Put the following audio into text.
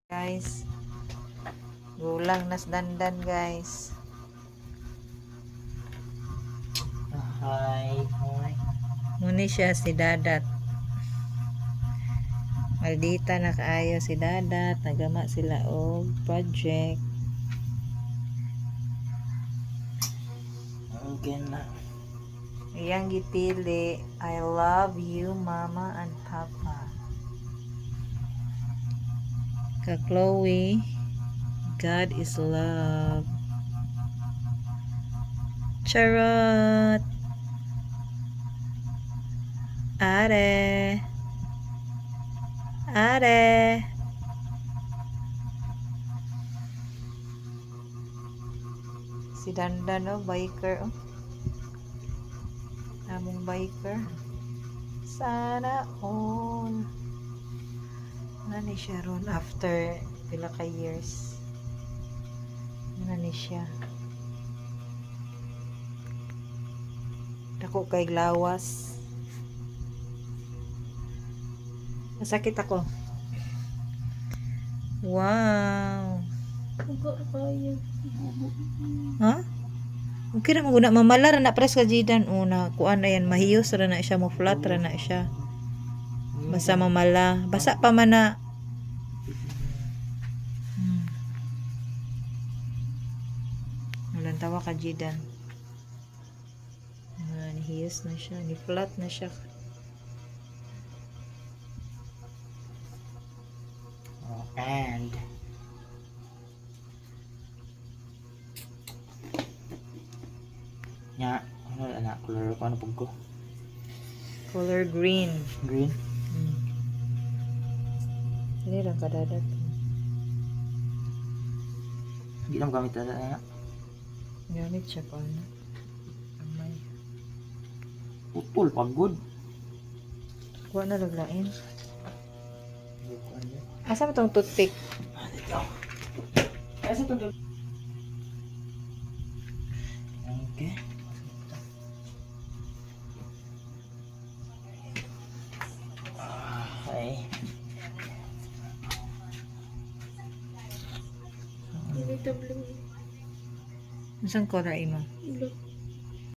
Guys, gulang nas dandan guys. Hi. Muni siya si Dadat. Maldita na kaayo si Dadat. Nagama sila og project. Okay na. Iyang gipili, I love you mama and papa. Ka Chloe, God is love. Charot. Are. Are. Si Dandan oh, biker oh. Namong biker. Sana all. Nani siya ron after pila ka years. Nani siya. Dako kay lawas. Nasakit ako. Wow. Ha? Okay na maguna mamala ra na pres ka jidan una kuan na yan mahiyos ra na siya mo flat ra na siya. Basta mamala, basa pa man na. Walang tawa ka jidan. Nihiyos na siya, ni flat na siya. And nya ano anak color ko ano pugko Color green. green Ini lang kadadat. hindi lang gamit na anak Gamit siya pa na. Amay. putol pagod Kuha na laglain. Asa mo tong toothpick? dito asa to okay ay Saan ko na imo? Look.